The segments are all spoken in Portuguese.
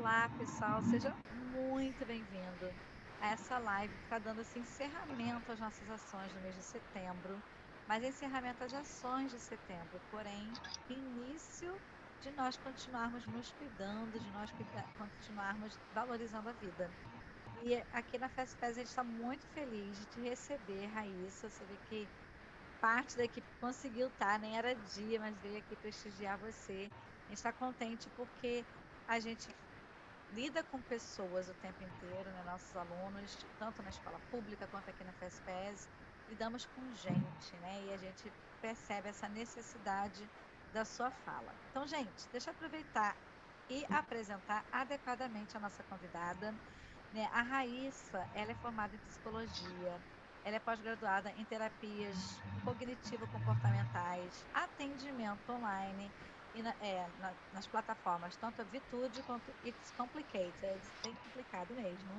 Olá, pessoal, seja muito bem-vindo a essa live que está dando esse encerramento às nossas ações no mês de setembro, mas encerramento às ações de setembro, porém, início de nós continuarmos nos cuidando, de nós continuarmos valorizando a vida. E aqui na FESPES a gente está muito feliz de te receber, Raíssa. Você vê que parte da equipe conseguiu estar, nem era dia, mas veio aqui prestigiar você. A gente está contente porque a gente lida com pessoas o tempo inteiro, né? Nossos alunos, tanto na escola pública quanto aqui na FESPES, lidamos com gente, né? E a gente percebe essa necessidade da sua fala. Então, gente, deixa eu aproveitar e apresentar adequadamente a nossa convidada, né? A Raíssa, ela é formada em psicologia, ela é pós-graduada em terapias cognitivo-comportamentais, atendimento online e nas plataformas, tanto a Vitude quanto It's Complicated, bem complicado mesmo.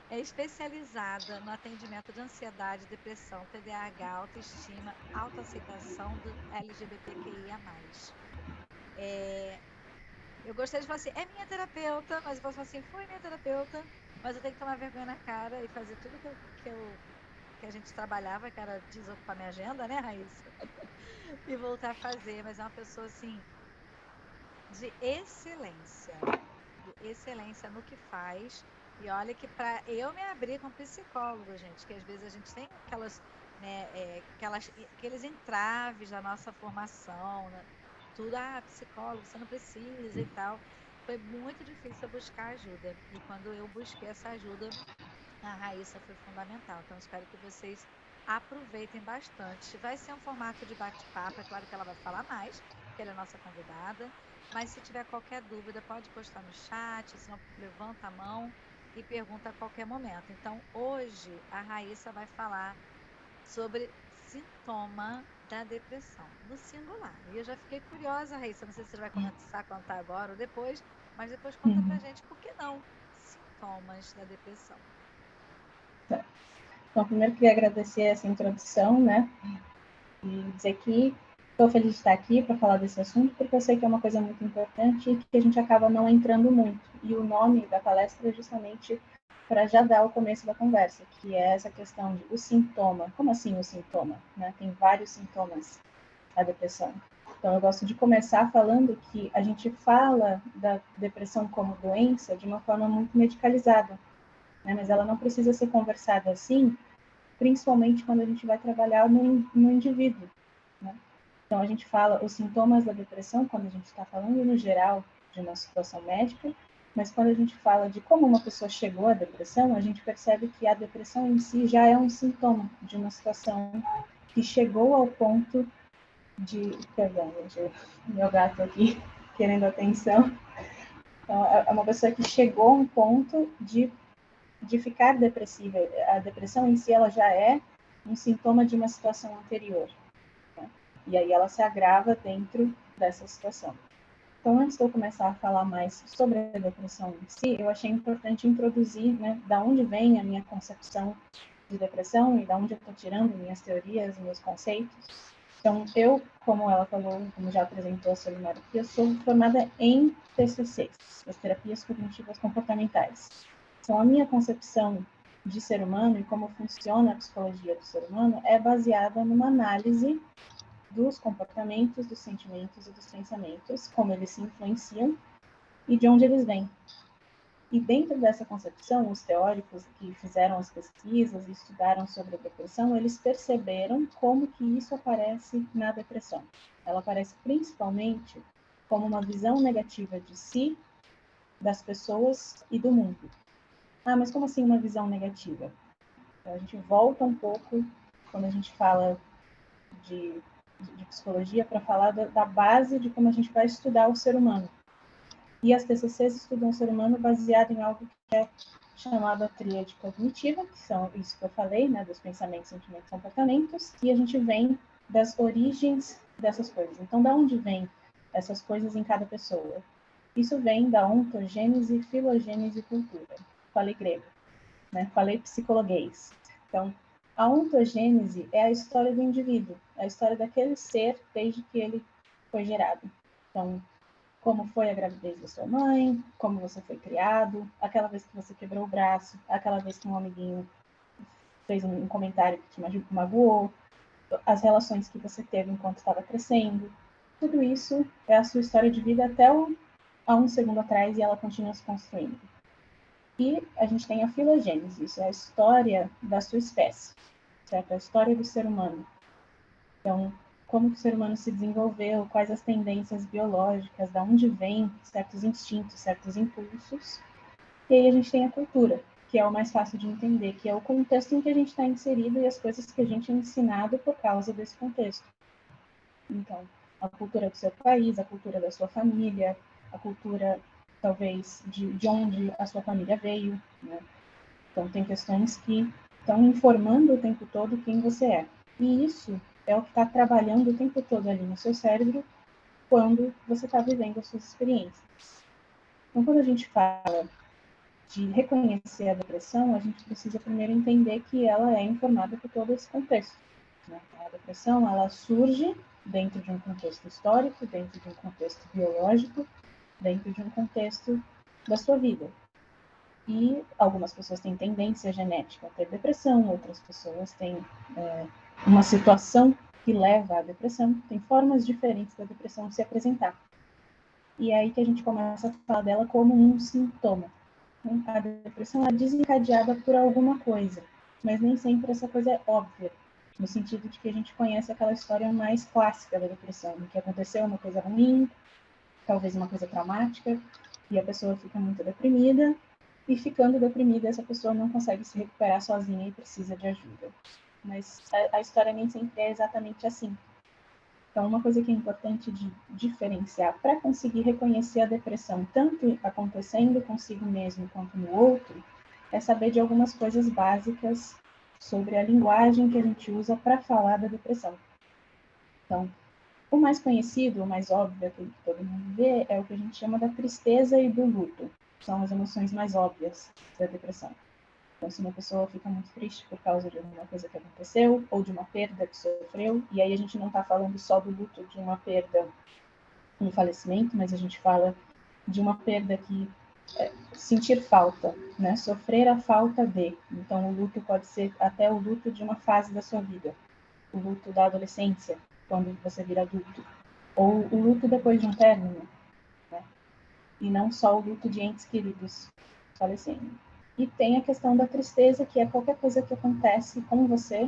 É especializada no atendimento de ansiedade, depressão, TDAH, autoestima, autoaceitação do LGBTQIA+. Eu gostaria de falar assim, é minha terapeuta, mas eu posso falar assim, foi minha terapeuta, mas eu tenho que tomar vergonha na cara e fazer tudo que a gente trabalhava, que era desocupar minha agenda, né, Raíssa? E voltar a fazer, mas é uma pessoa, assim, de excelência no que faz. E olha que para eu me abrir com psicólogo, gente, que às vezes a gente tem aquelas, né, aqueles entraves da nossa formação, né? Tudo, psicólogo, você não precisa e tal. Foi muito difícil eu buscar ajuda. E quando eu busquei essa ajuda, a Raíssa foi fundamental. Então, espero que vocês aproveitem bastante. Vai ser um formato de bate-papo, é claro que ela vai falar mais, porque ela é nossa convidada, mas se tiver qualquer dúvida, pode postar no chat, senão levanta a mão e pergunta a qualquer momento. Então, hoje, a Raíssa vai falar sobre sintoma da depressão, no singular. E eu já fiquei curiosa, Raíssa, não sei se você vai começar a contar agora ou depois, mas depois conta pra Uhum. gente, por que não? Sintomas da depressão. Tá. Então, primeiro queria agradecer essa introdução, né? E dizer que estou feliz de estar aqui para falar desse assunto, porque eu sei que é uma coisa muito importante e que a gente acaba não entrando muito. E o nome da palestra é justamente para já dar o começo da conversa, que é essa questão de o sintoma. Como assim o sintoma? Né? Tem vários sintomas da depressão. Então, eu gosto de começar falando que a gente fala da depressão como doença de uma forma muito medicalizada, né? Mas ela não precisa ser conversada assim, principalmente quando a gente vai trabalhar no indivíduo, né? Então, a gente fala os sintomas da depressão quando a gente está falando no geral de uma situação médica, mas quando a gente fala de como uma pessoa chegou à depressão, a gente percebe que a depressão em si já é um sintoma de uma situação que chegou ao ponto de... Perdão, gente, meu gato aqui querendo atenção. Então, é uma pessoa que chegou a um ponto de ficar depressiva. A depressão em si ela já é um sintoma de uma situação anterior, né? E aí ela se agrava dentro dessa situação. Então, antes de eu começar a falar mais sobre a depressão em si, eu achei importante introduzir, né, da onde vem a minha concepção de depressão e da onde eu estou tirando minhas teorias, meus conceitos. Então, eu, como ela falou, como já apresentou a Solimar aqui, eu sou formada em TCCs, as terapias cognitivas comportamentais. Então, a minha concepção de ser humano e como funciona a psicologia do ser humano é baseada numa análise dos comportamentos, dos sentimentos e dos pensamentos, como eles se influenciam e de onde eles vêm. E dentro dessa concepção, os teóricos que fizeram as pesquisas e estudaram sobre a depressão, eles perceberam como que isso aparece na depressão. Ela aparece principalmente como uma visão negativa de si, das pessoas e do mundo. Mas como assim uma visão negativa? Então, a gente volta um pouco quando a gente fala de psicologia para falar da base de como a gente vai estudar o ser humano. E as TCCs estudam o ser humano baseado em algo que é chamado a tríade cognitiva, que são isso que eu falei, né, dos pensamentos, sentimentos e comportamentos, e a gente vem das origens dessas coisas. Então, da onde vem essas coisas em cada pessoa? Isso vem da ontogênese, filogênese e cultura. Falei grego, né? Falei psicologuês. Então, a ontogênese é a história do indivíduo, é a história daquele ser desde que ele foi gerado. Então, como foi a gravidez da sua mãe, como você foi criado, aquela vez que você quebrou o braço, aquela vez que um amiguinho fez um comentário que te magoou, as relações que você teve enquanto estava crescendo. Tudo isso é a sua história de vida até há um segundo atrás, e ela continua se construindo. E a gente tem a filogênese, isso é a história da sua espécie, certo? A história do ser humano. Então, como que o ser humano se desenvolveu, quais as tendências biológicas, de onde vêm certos instintos, certos impulsos. E aí a gente tem a cultura, que é o mais fácil de entender, que é o contexto em que a gente está inserido e as coisas que a gente é ensinado por causa desse contexto. Então, a cultura do seu país, a cultura da sua família, a cultura, talvez, de onde a sua família veio, né? Então, tem questões que estão informando o tempo todo quem você é. E isso é o que está trabalhando o tempo todo ali no seu cérebro quando você está vivendo as suas experiências. Então, quando a gente fala de reconhecer a depressão, a gente precisa primeiro entender que ela é informada por todo esse contexto, né? A depressão, ela surge dentro de um contexto histórico, dentro de um contexto biológico, dentro de um contexto da sua vida. E algumas pessoas têm tendência genética a ter depressão, outras pessoas têm uma situação que leva à depressão, tem formas diferentes da depressão se apresentar. E é aí que a gente começa a falar dela como um sintoma. A depressão é desencadeada por alguma coisa, mas nem sempre essa coisa é óbvia, no sentido de que a gente conhece aquela história mais clássica da depressão, em que aconteceu uma coisa ruim, talvez uma coisa traumática, e a pessoa fica muito deprimida, e ficando deprimida, essa pessoa não consegue se recuperar sozinha e precisa de ajuda. Mas a história nem sempre é exatamente assim. Então, uma coisa que é importante de diferenciar para conseguir reconhecer a depressão, tanto acontecendo consigo mesmo quanto no outro, é saber de algumas coisas básicas sobre a linguagem que a gente usa para falar da depressão. Então, o mais conhecido, o mais óbvio, aquele que todo mundo vê, é o que a gente chama da tristeza e do luto. São as emoções mais óbvias da depressão. Então, se uma pessoa fica muito triste por causa de alguma coisa que aconteceu, ou de uma perda que sofreu, e aí a gente não está falando só do luto de uma perda, um falecimento, mas a gente fala de uma perda que sentir falta, né? Sofrer a falta de. Então, o luto pode ser até o luto de uma fase da sua vida. O luto da adolescência, quando você vira adulto. Ou o luto depois de um término, né? E não só o luto de entes queridos falecendo. E tem a questão da tristeza, que é qualquer coisa que acontece com você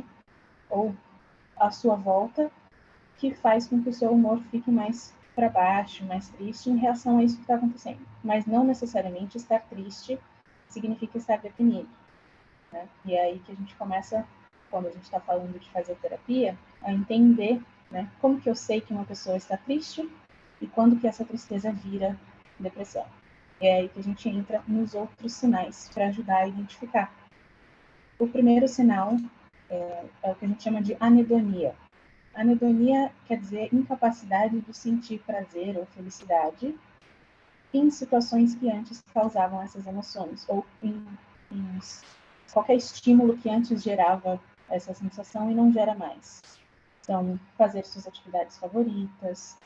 ou à sua volta, que faz com que o seu humor fique mais para baixo, mais triste em relação a isso que está acontecendo. Mas não necessariamente estar triste significa estar deprimido, né? E é aí que a gente começa, quando a gente está falando de fazer terapia, a entender, né, como que eu sei que uma pessoa está triste e quando que essa tristeza vira depressão. É aí que a gente entra nos outros sinais para ajudar a identificar. O primeiro sinal é o que a gente chama de anedonia. Anedonia quer dizer incapacidade de sentir prazer ou felicidade em situações que antes causavam essas emoções, ou em qualquer estímulo que antes gerava essa sensação e não gera mais. Então, fazer suas atividades favoritas,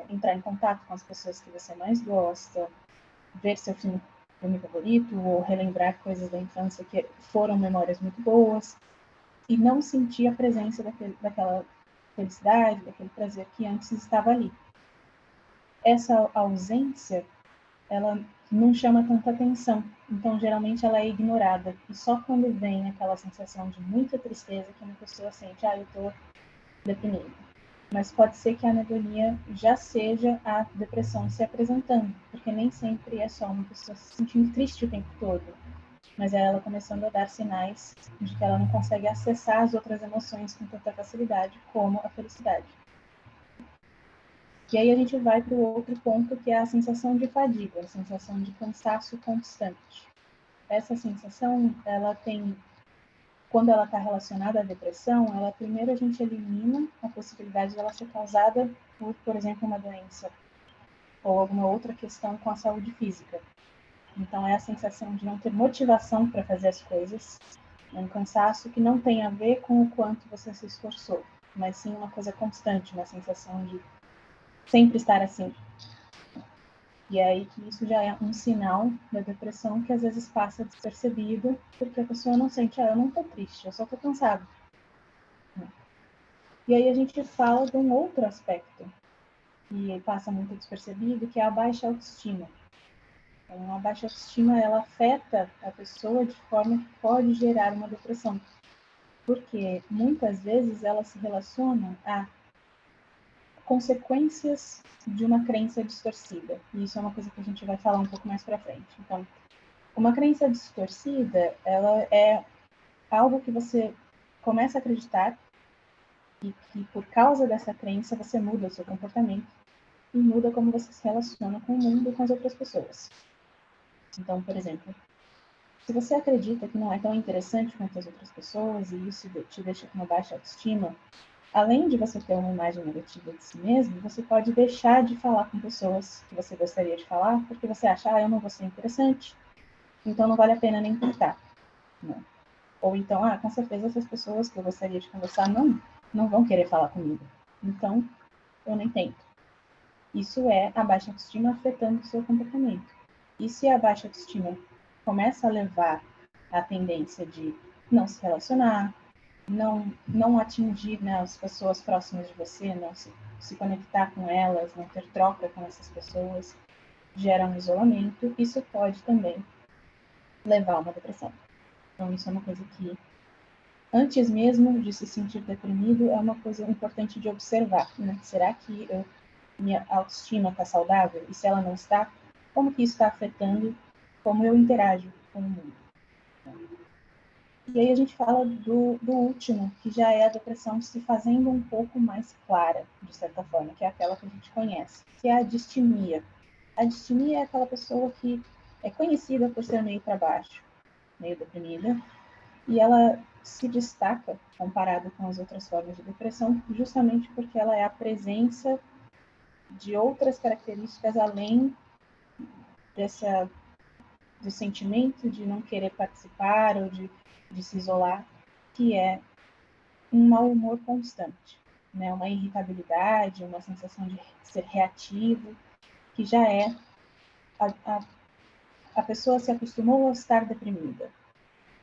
entrar em contato com as pessoas que você mais gosta, ver seu filme favorito ou relembrar coisas da infância que foram memórias muito boas e não sentir a presença daquela felicidade, daquele prazer que antes estava ali. Essa ausência, ela não chama tanta atenção, então geralmente ela é ignorada e só quando vem aquela sensação de muita tristeza que uma pessoa sente, eu estou deprimida. Mas pode ser que a anedonia já seja a depressão se apresentando, porque nem sempre é só uma pessoa se sentindo triste o tempo todo, mas é ela começando a dar sinais de que ela não consegue acessar as outras emoções com tanta facilidade como a felicidade. E aí a gente vai para o outro ponto, que é a sensação de fadiga, a sensação de cansaço constante. Essa sensação, ela tem, quando ela está relacionada à depressão, ela primeiro a gente elimina a possibilidade de ela ser causada por exemplo, uma doença ou alguma outra questão com a saúde física. Então é a sensação de não ter motivação para fazer as coisas, é um cansaço que não tem a ver com o quanto você se esforçou, mas sim uma coisa constante, uma sensação de sempre estar assim. E aí que isso já é um sinal da depressão que às vezes passa despercebido, porque a pessoa não sente, eu não tô triste, eu só tô cansado. E aí a gente fala de um outro aspecto, que passa muito despercebido, que é a baixa autoestima. Então, a baixa autoestima, ela afeta a pessoa de forma que pode gerar uma depressão. Porque muitas vezes ela se relaciona a consequências de uma crença distorcida. E isso é uma coisa que a gente vai falar um pouco mais para frente. Então, uma crença distorcida, ela é algo que você começa a acreditar e que por causa dessa crença você muda o seu comportamento e muda como você se relaciona com o mundo e com as outras pessoas. Então, por exemplo, se você acredita que não é tão interessante quanto as outras pessoas e isso te deixa com uma baixa autoestima, além de você ter uma imagem negativa de si mesmo, você pode deixar de falar com pessoas que você gostaria de falar, porque você acha, eu não vou ser interessante, então não vale a pena nem tentar. Né? Ou então, com certeza essas pessoas que eu gostaria de conversar não vão querer falar comigo. Então, eu nem tento. Isso é a baixa autoestima afetando o seu comportamento. E se a baixa autoestima começa a levar a tendência de não se relacionar, não atingir, né, as pessoas próximas de você, não se conectar com elas, não ter troca com essas pessoas, gera um isolamento, isso pode também levar a uma depressão. Então, isso é uma coisa que, antes mesmo de se sentir deprimido, é uma coisa importante de observar. Né? Será que minha autoestima está saudável? E se ela não está, como que isso está afetando como eu interajo com o mundo? E aí a gente fala do último, que já é a depressão se fazendo um pouco mais clara, de certa forma, que é aquela que a gente conhece, que é a distimia. A distimia é aquela pessoa que é conhecida por ser meio para baixo, meio deprimida, e ela se destaca comparado com as outras formas de depressão, justamente porque ela é a presença de outras características além do sentimento de não querer participar ou de se isolar, que é um mau humor constante, né? Uma irritabilidade, uma sensação de ser reativo, que já é a pessoa se acostumou a estar deprimida.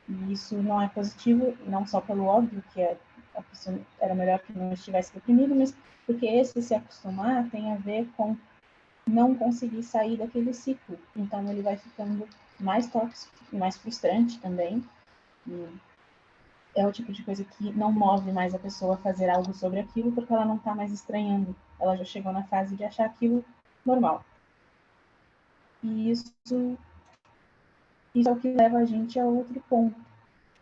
E isso não é positivo, não só pelo óbvio que a pessoa era melhor que não estivesse deprimida, mas porque esse se acostumar tem a ver com não conseguir sair daquele ciclo. Então ele vai ficando mais tóxico, mais frustrante também. E é o tipo de coisa que não move mais a pessoa a fazer algo sobre aquilo, porque ela não está mais estranhando. Ela já chegou na fase de achar aquilo normal. E isso é o que leva a gente a outro ponto,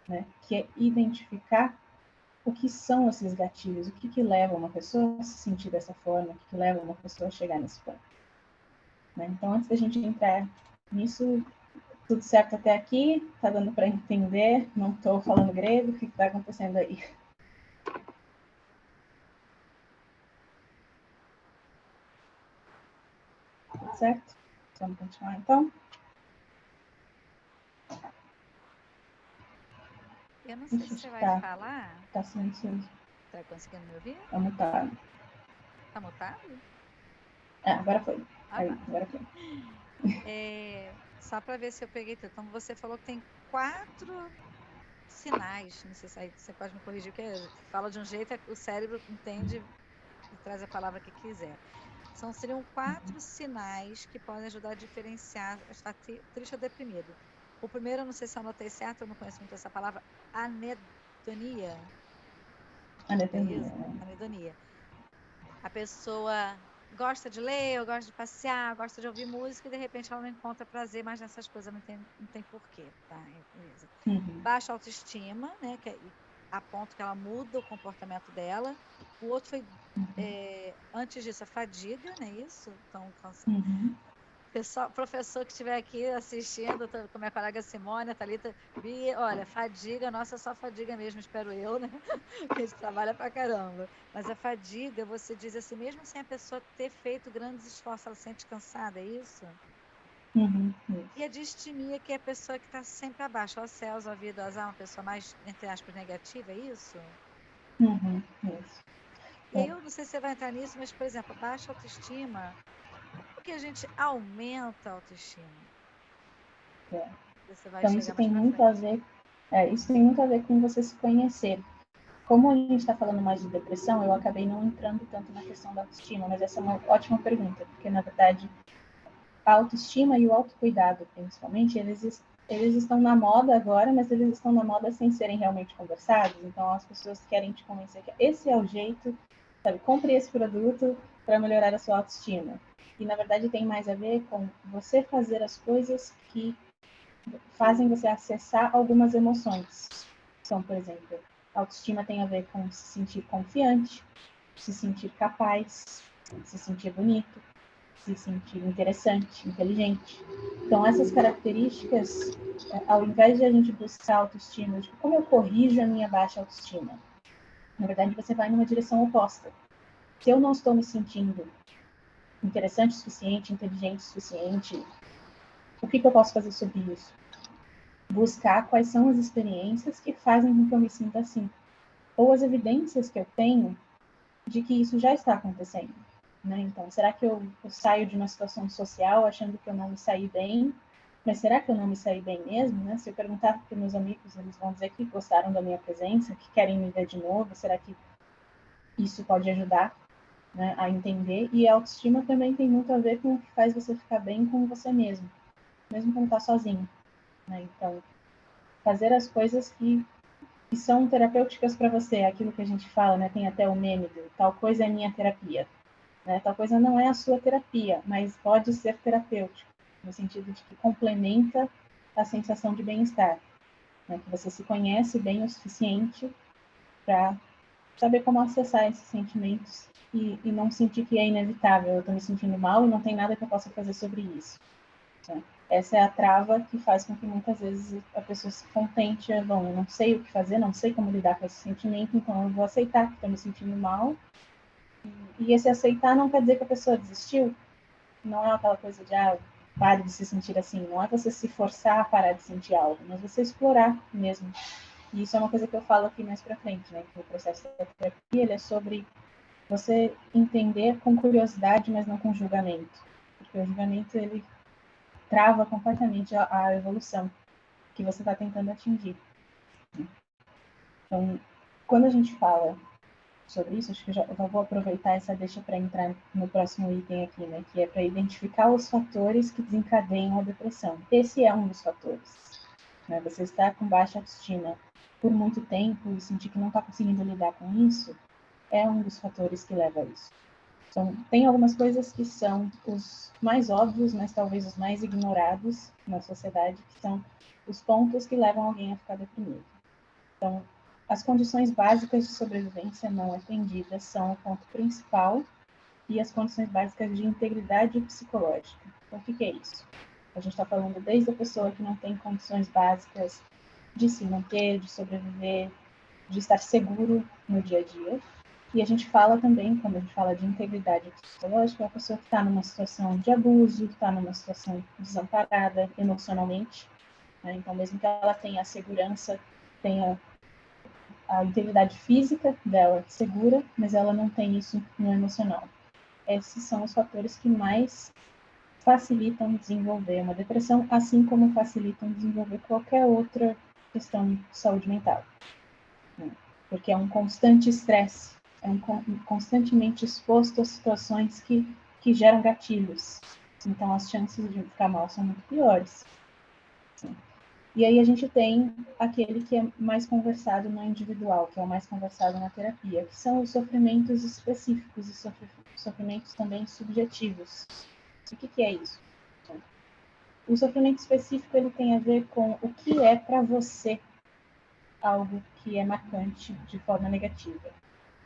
né? Que é identificar o que são esses gatilhos, o que leva uma pessoa a se sentir dessa forma, o que leva uma pessoa a chegar nesse ponto. Né? Então, antes da gente entrar nisso, tudo certo até aqui? Tá dando para entender? Não estou falando grego? O que está acontecendo aí? Tudo certo? Vamos continuar então? Eu não sei se você vai falar. Tá silencioso. Tá conseguindo me ouvir? Tá mutado. Tá mutado? Agora foi. Aí, Tá. agora foi. Só para ver se eu peguei tudo. Então, você falou que tem 4 sinais. Não sei se aí você pode me corrigir, porque fala de um jeito, o cérebro entende e traz a palavra que quiser. Seriam 4 sinais que podem ajudar a diferenciar estar triste ou deprimido. O primeiro, eu não sei se eu anotei certo, eu não conheço muito essa palavra, anedonia. Anedonia. Anedonia. A pessoa gosta de ler, ou gosta de passear, gosta de ouvir música e de repente ela não encontra prazer mais nessas coisas, não tem porquê, tá? Beleza. Baixa autoestima, né? A ponto que ela muda o comportamento dela. O outro foi, antes disso, a fadiga, né? Isso? Então, cansado. Professor que estiver aqui assistindo, com minha colega Simone, a Thalita, olha, fadiga, nossa, só fadiga mesmo, espero eu, né? Porque a gente trabalha pra caramba. Mas a fadiga, você diz assim, mesmo sem a pessoa ter feito grandes esforços, ela se sente cansada, é isso? E a distimia, que é a pessoa que está sempre abaixo, ó céus, ó vida, ó azar, uma pessoa mais, entre aspas, negativa, é isso? Isso. E aí eu não sei se você vai entrar nisso, mas, por exemplo, baixa autoestima que a gente aumenta a autoestima? É. Você vai Então, isso chegar mais tem pra muito a frente. ver, isso tem muito a ver com você se conhecer. Como a gente está falando mais de depressão, eu acabei não entrando tanto na questão da autoestima, mas essa é uma ótima pergunta, porque, na verdade, a autoestima e o autocuidado, principalmente, eles estão na moda agora, mas eles estão na moda sem serem realmente conversados. Então, as pessoas querem te convencer que esse é o jeito, sabe? Compre esse produto para melhorar a sua autoestima. E, na verdade, tem mais a ver com você fazer as coisas que fazem você acessar algumas emoções. Então, por exemplo, autoestima tem a ver com se sentir confiante, se sentir capaz, se sentir bonito, se sentir interessante, inteligente. Então, essas características, ao invés de a gente buscar autoestima, tipo, como eu corrijo a minha baixa autoestima? Na verdade, você vai numa direção oposta. Se eu não estou me sentindo interessante o suficiente, inteligente o suficiente, o que eu posso fazer sobre isso? Buscar quais são as experiências que fazem com que eu me sinta assim. Ou as evidências que eu tenho de que isso já está acontecendo. Né? Então, será que eu saio de uma situação social achando que eu não me saí bem? Mas será que eu não me saí bem mesmo? Né? Se eu perguntar para meus amigos, eles vão dizer que gostaram da minha presença, que querem me ver de novo. Será que isso pode ajudar, né, a entender? E a autoestima também tem muito a ver com o que faz você ficar bem com você mesmo quando está sozinho. Né? Então, fazer as coisas que são terapêuticas para você, é aquilo que a gente fala, né? Tem até o meme do tal coisa é minha terapia. Né? Tal coisa não é a sua terapia, mas pode ser terapêutico, no sentido de que complementa a sensação de bem-estar. Né? Que você se conhece bem o suficiente para saber como acessar esses sentimentos e não sentir que é inevitável. Eu estou me sentindo mal e não tem nada que eu possa fazer sobre isso. Né? Essa é a trava que faz com que muitas vezes a pessoa se contente, bom, eu não sei o que fazer, não sei como lidar com esse sentimento, então eu vou aceitar que estou me sentindo mal. E esse aceitar não quer dizer que a pessoa desistiu, não é aquela coisa de, pare de se sentir assim, não é você se forçar a parar de sentir algo, mas você explorar mesmo. E isso é uma coisa que eu falo aqui mais pra frente, né, que o processo da terapia, ele é sobre você entender com curiosidade, mas não com julgamento, porque o julgamento, ele trava completamente a evolução que você está tentando atingir. Então, quando a gente fala sobre isso, acho que eu já vou aproveitar essa deixa para entrar no próximo item aqui, né, que é para identificar os fatores que desencadeiam a depressão. Esse é um dos fatores. Né? Você estar com baixa autoestima por muito tempo e sentir que não está conseguindo lidar com isso é um dos fatores que leva a isso. Então, tem algumas coisas que são os mais óbvios, mas talvez os mais ignorados na sociedade, que são os pontos que levam alguém a ficar deprimido. Então, as condições básicas de sobrevivência não atendidas são o ponto principal e as condições básicas de integridade psicológica. Então, o que é isso? A gente está falando desde a pessoa que não tem condições básicas de se manter, de sobreviver, de estar seguro no dia a dia. E a gente fala também, quando a gente fala de integridade psicológica, é a pessoa que está numa situação de abuso, está numa situação desamparada emocionalmente. Né? Então, mesmo que ela tenha a segurança, tenha a integridade física dela segura, mas ela não tem isso no emocional. Esses são os fatores que mais facilitam desenvolver uma depressão, assim como facilitam desenvolver qualquer outra questão de saúde mental. Porque é um constante estresse, é constantemente exposto a situações que geram gatilhos. Então, as chances de ficar mal são muito piores. E aí a gente tem aquele que é mais conversado no individual, que é o mais conversado na terapia, que são os sofrimentos específicos e sofrimentos também subjetivos. O que é isso? O sofrimento específico, ele tem a ver com o que é para você algo que é marcante de forma negativa.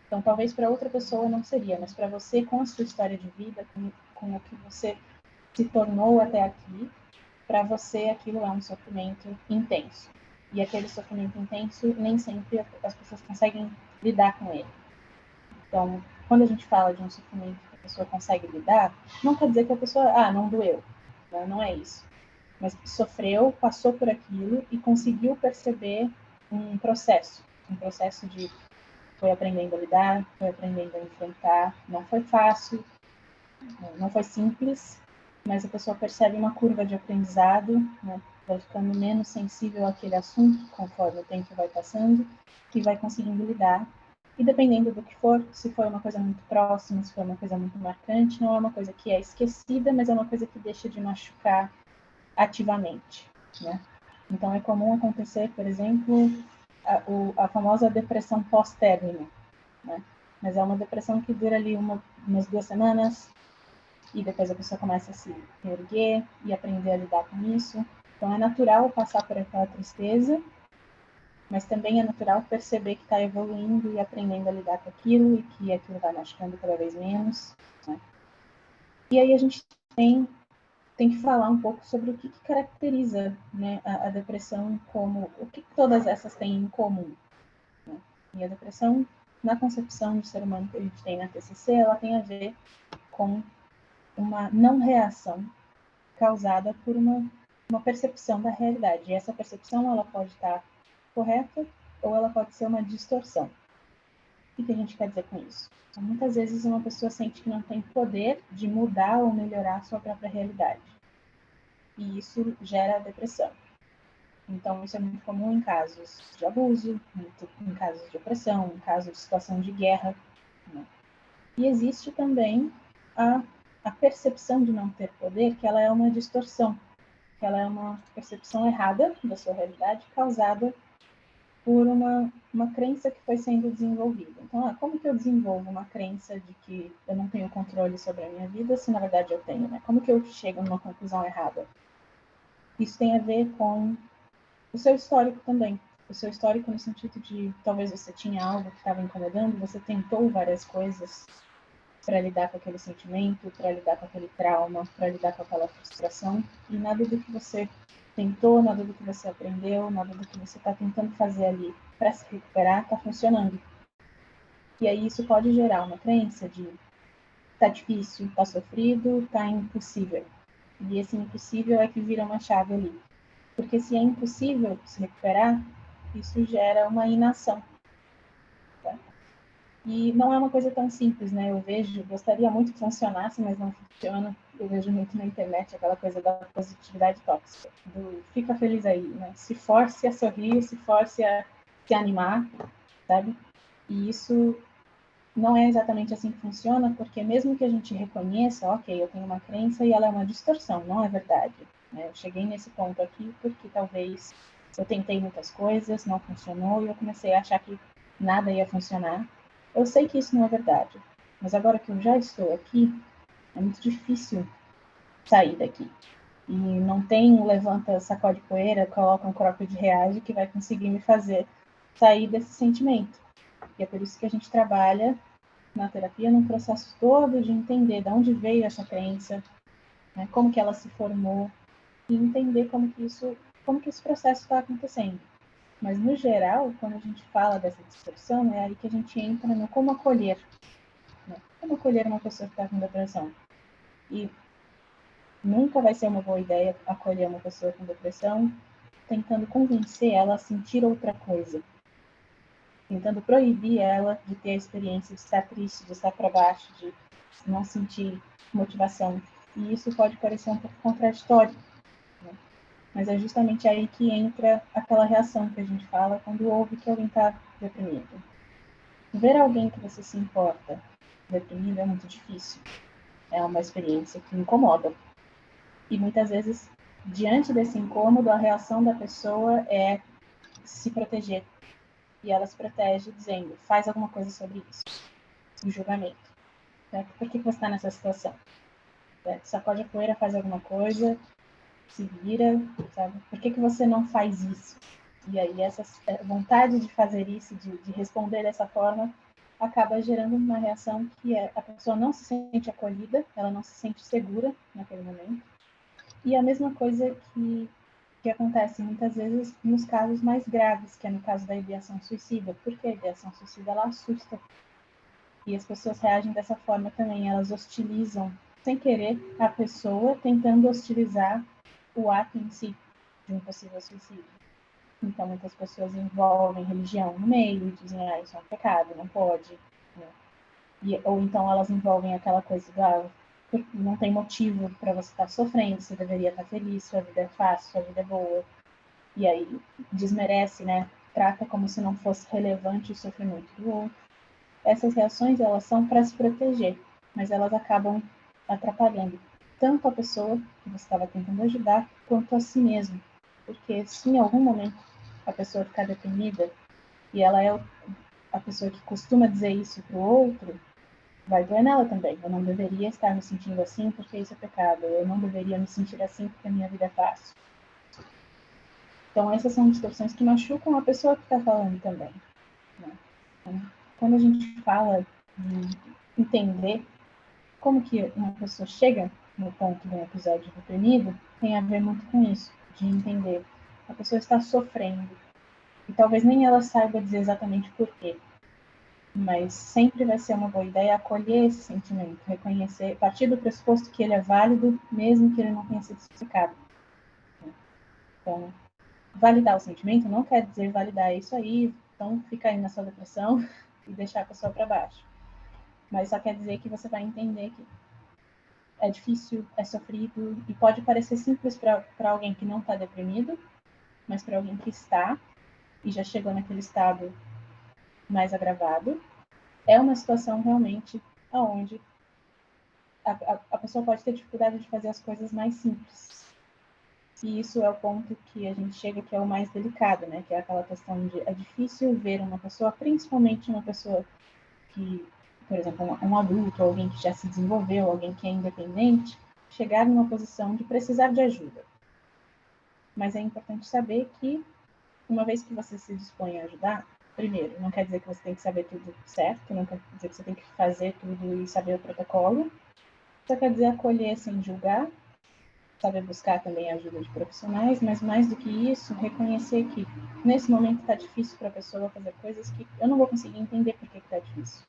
Então, talvez para outra pessoa não seria, mas para você, com a sua história de vida, com o que você se tornou até aqui, para você aquilo é um sofrimento intenso. E aquele sofrimento intenso, nem sempre as pessoas conseguem lidar com ele. Então, quando a gente fala de um sofrimento que a pessoa consegue lidar, não quer dizer que a pessoa, não doeu. Não é isso. Mas sofreu, passou por aquilo e conseguiu perceber um processo de foi aprendendo a lidar, foi aprendendo a enfrentar, não foi fácil, não foi simples, mas a pessoa percebe uma curva de aprendizado, né? Vai ficando menos sensível àquele assunto conforme o tempo vai passando e vai conseguindo lidar. E dependendo do que for, se for uma coisa muito próxima, se for uma coisa muito marcante, não é uma coisa que é esquecida, mas é uma coisa que deixa de machucar ativamente, né? Então é comum acontecer, por exemplo, a famosa depressão pós-término, né? Mas é uma depressão que dura ali umas 2 semanas, e depois a pessoa começa a se reerguer e aprender a lidar com isso. Então é natural passar por aquela tristeza, mas também é natural perceber que está evoluindo e aprendendo a lidar com aquilo e que aquilo vai machucando cada vez menos, né? E aí a gente tem que falar um pouco sobre o que caracteriza, né, a depressão, como o que todas essas têm em comum, né? E a depressão, na concepção do ser humano que a gente tem na TCC, ela tem a ver com uma não reação causada por uma percepção da realidade. E essa percepção ela pode estar correta ou ela pode ser uma distorção. O que a gente quer dizer com isso? Então, muitas vezes uma pessoa sente que não tem poder de mudar ou melhorar a sua própria realidade. E isso gera depressão. Então, isso é muito comum em casos de abuso, em casos de opressão, em casos de situação de guerra, né? E existe também a percepção de não ter poder, que ela é uma distorção, que ela é uma percepção errada da sua realidade, causada por uma crença que foi sendo desenvolvida. Então, como que eu desenvolvo uma crença de que eu não tenho controle sobre a minha vida, se na verdade eu tenho, né? Como que eu chego numa conclusão errada? Isso tem a ver com o seu histórico também. O seu histórico no sentido de talvez você tinha algo que estava incomodando, você tentou várias coisas para lidar com aquele sentimento, para lidar com aquele trauma, para lidar com aquela frustração, e nada do que você tentou, nada do que você aprendeu, nada do que você está tentando fazer ali para se recuperar está funcionando. E aí isso pode gerar uma crença de tá difícil, tá sofrido, tá impossível. E esse impossível é que vira uma chave ali. Porque se é impossível se recuperar, isso gera uma inação. Tá? E não é uma coisa tão simples, né? Eu gostaria muito que funcionasse, mas não funciona. Eu vejo muito na internet aquela coisa da positividade tóxica, do fica feliz aí, né? Se force a sorrir, se force a se animar, sabe? E isso não é exatamente assim que funciona, porque mesmo que a gente reconheça, ok, eu tenho uma crença e ela é uma distorção, não é verdade. Né? Eu cheguei nesse ponto aqui porque talvez eu tentei muitas coisas, não funcionou, e eu comecei a achar que nada ia funcionar. Eu sei que isso não é verdade, mas agora que eu já estou aqui, é muito difícil sair daqui. E não tem um levanta, sacode poeira, coloca um cropped reage que vai conseguir me fazer sair desse sentimento. E é por isso que a gente trabalha na terapia num processo todo de entender de onde veio essa crença, né, como que ela se formou, e entender como que esse processo está acontecendo. Mas, no geral, quando a gente fala dessa distorção, é aí que a gente entra no como acolher. Né? Como acolher uma pessoa que está com depressão. E nunca vai ser uma boa ideia acolher uma pessoa com depressão tentando convencer ela a sentir outra coisa. Tentando proibir ela de ter a experiência de estar triste, de estar para baixo, de não sentir motivação. E isso pode parecer um pouco contraditório, né? Mas é justamente aí que entra aquela reação que a gente fala quando ouve que alguém está deprimido. Ver alguém que você se importa deprimido é muito difícil. É uma experiência que incomoda. E muitas vezes, diante desse incômodo, a reação da pessoa é se proteger. E ela se protege dizendo, faz alguma coisa sobre isso. O julgamento. Certo? Por que você está nessa situação? Certo? Sacode a poeira, faz alguma coisa, se vira, sabe? Por que você não faz isso? E aí essa vontade de fazer isso, de responder dessa forma, acaba gerando uma reação que é a pessoa não se sente acolhida, ela não se sente segura naquele momento. E a mesma coisa que acontece muitas vezes nos casos mais graves, que é no caso da ideação suicida, porque a ideação suicida ela assusta. E as pessoas reagem dessa forma também, elas hostilizam, sem querer, a pessoa, tentando hostilizar o ato em si de um possível suicídio. Então, muitas pessoas envolvem religião no meio e dizem, isso é um pecado, não pode. Né? Ou então elas envolvem aquela coisa do, não tem motivo para você estar sofrendo, você deveria estar feliz, sua vida é fácil, sua vida é boa. E aí desmerece, né? Trata como se não fosse relevante o sofrimento do outro. Essas reações, elas são para se proteger, mas elas acabam atrapalhando tanto a pessoa que você estava tentando ajudar, quanto a si mesmo. Porque se em algum momento a pessoa ficar deprimida, e ela é a pessoa que costuma dizer isso para o outro, vai doer nela também. Eu não deveria estar me sentindo assim porque isso é pecado. Eu não deveria me sentir assim porque a minha vida é fácil. Então, essas são distorções que machucam a pessoa que está falando também. Né? Então, quando a gente fala de entender como que uma pessoa chega no ponto de um episódio deprimido, tem a ver muito com isso, de entender. A pessoa está sofrendo. E talvez nem ela saiba dizer exatamente por quê. Mas sempre vai ser uma boa ideia acolher esse sentimento, reconhecer, partir do pressuposto que ele é válido, mesmo que ele não tenha sido explicado. Então, validar o sentimento não quer dizer validar isso aí, então fica aí na sua depressão e deixar a pessoa para baixo. Mas só quer dizer que você vai entender que é difícil, é sofrido, e pode parecer simples para alguém que não está deprimido, mas para alguém que está e já chegou naquele estado mais agravado, é uma situação realmente onde a pessoa pode ter dificuldade de fazer as coisas mais simples. E isso é o ponto que a gente chega, que é o mais delicado, né? Que é aquela questão de é difícil ver uma pessoa, principalmente uma pessoa que, por exemplo, um adulto, alguém que já se desenvolveu, alguém que é independente, chegar numa posição de precisar de ajuda. Mas é importante saber que, uma vez que você se dispõe a ajudar, primeiro, não quer dizer que você tem que saber tudo certo, não quer dizer que você tem que fazer tudo e saber o protocolo, só quer dizer acolher sem julgar, saber buscar também a ajuda de profissionais, mas mais do que isso, reconhecer que nesse momento está difícil para a pessoa fazer coisas que eu não vou conseguir entender por que está difícil.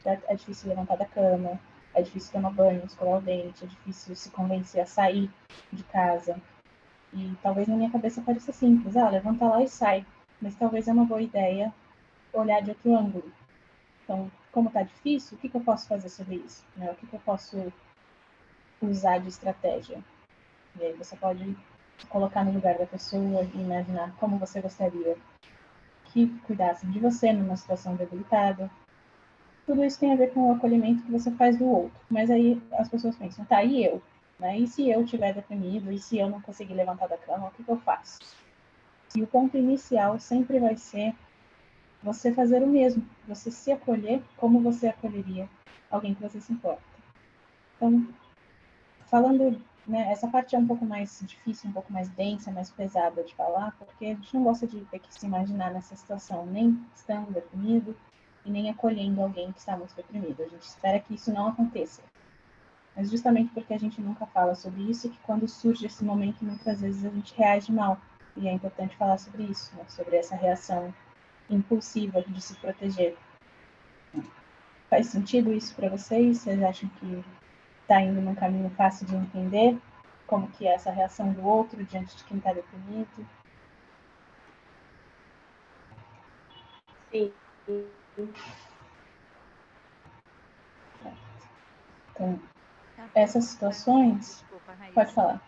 É difícil levantar da cama, é difícil tomar banho, escovar o dente, é difícil se convencer a sair de casa. E talvez na minha cabeça pareça simples, levanta lá e sai. Mas talvez é uma boa ideia olhar de outro ângulo. Então, como está difícil, o que eu posso fazer sobre isso? Né? O que eu posso usar de estratégia? E aí você pode colocar no lugar da pessoa e imaginar como você gostaria que cuidassem de você numa situação debilitada. Tudo isso tem a ver com o acolhimento que você faz do outro. Mas aí as pessoas pensam, tá, e eu? Né? E se eu estiver deprimido? E se eu não conseguir levantar da cama? O que eu faço? E o ponto inicial sempre vai ser você fazer o mesmo. Você se acolher como você acolheria alguém que você se importa. Então, falando, né, essa parte é um pouco mais difícil, um pouco mais densa, mais pesada de falar, porque a gente não gosta de ter que se imaginar nessa situação, nem estando deprimido e nem acolhendo alguém que está muito deprimido. A gente espera que isso não aconteça. Mas justamente porque a gente nunca fala sobre isso, que quando surge esse momento, muitas vezes a gente reage mal. E é importante falar sobre isso, né, sobre essa reação impulsiva de se proteger. Faz sentido isso para vocês? Vocês acham que está indo num caminho fácil de entender como que é essa reação do outro diante de quem está deprimido? Sim. Então, essas situações... Desculpa, Raíssa. Pode falar.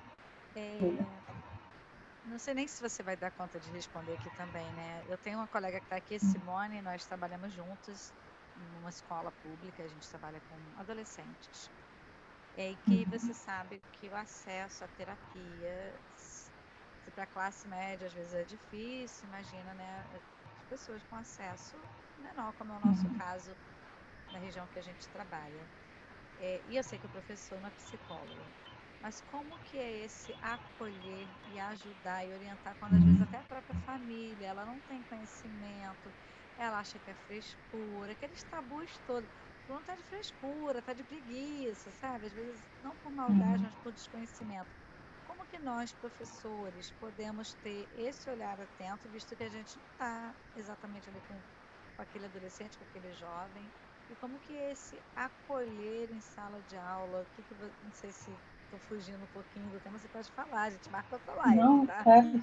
Não sei nem se você vai dar conta de responder aqui também, né? Eu tenho uma colega que está aqui, Simone, nós trabalhamos juntas numa escola pública, a gente trabalha com adolescentes. E que você sabe que o acesso à terapia, se para a classe média às vezes é difícil, imagina, né? As pessoas com acesso menor, como é o nosso caso na região que a gente trabalha. E eu sei que o professor não é psicólogo, mas como que é esse acolher e ajudar e orientar quando às vezes até a própria família, ela não tem conhecimento, ela acha que é frescura, aqueles tabus todos. Não tá de frescura, tá de preguiça, sabe? Às vezes não por maldade, mas por desconhecimento. Como que nós, professores, podemos ter esse olhar atento, visto que a gente não está exatamente ali com aquele adolescente, com aquele jovem, e como que é esse acolher em sala de aula? Não sei se estou fugindo um pouquinho do tema, você pode falar, a gente marca outra live, Não, tá? claro.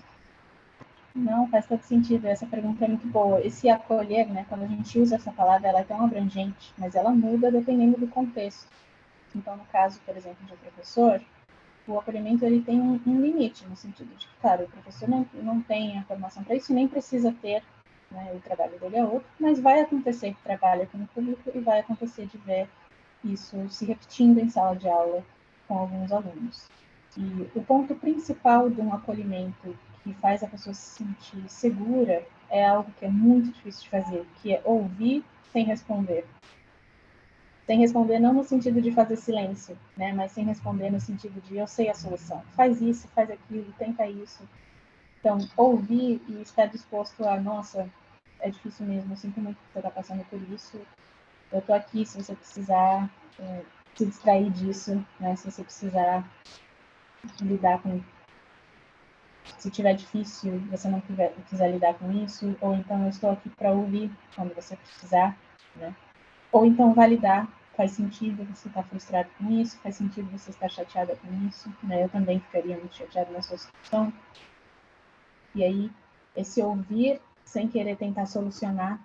Não, faz todo sentido. Essa pergunta é muito boa. Esse acolher, né, quando a gente usa essa palavra, ela é tão abrangente, mas ela muda dependendo do contexto. Então, no caso, por exemplo, de um professor, o acolhimento ele tem um limite, no sentido de que, claro, o professor não tem a formação para isso, nem precisa ter, né, o trabalho dele é outro, mas vai acontecer que trabalha aqui no público e vai acontecer de ver isso se repetindo em sala de aula com alguns alunos. E o ponto principal de um acolhimento que faz a pessoa se sentir segura é algo que é muito difícil de fazer, que é ouvir sem responder. Sem responder não no sentido de fazer silêncio, né? Mas sem responder no sentido de eu sei a solução. Faz isso, faz aquilo, tenta isso. Então, ouvir e estar disposto a, nossa, é difícil mesmo, eu sinto muito que você está passando por isso. Eu estou aqui se você precisar se distrair disso, né? Se você precisar lidar com... Se tiver difícil, você não quiser lidar com isso, ou então eu estou aqui para ouvir quando você precisar, né? Ou então validar, faz sentido você estar frustrado com isso, faz sentido você estar chateada com isso, né? Eu também ficaria muito chateada na sua situação. E aí, esse ouvir sem querer tentar solucionar,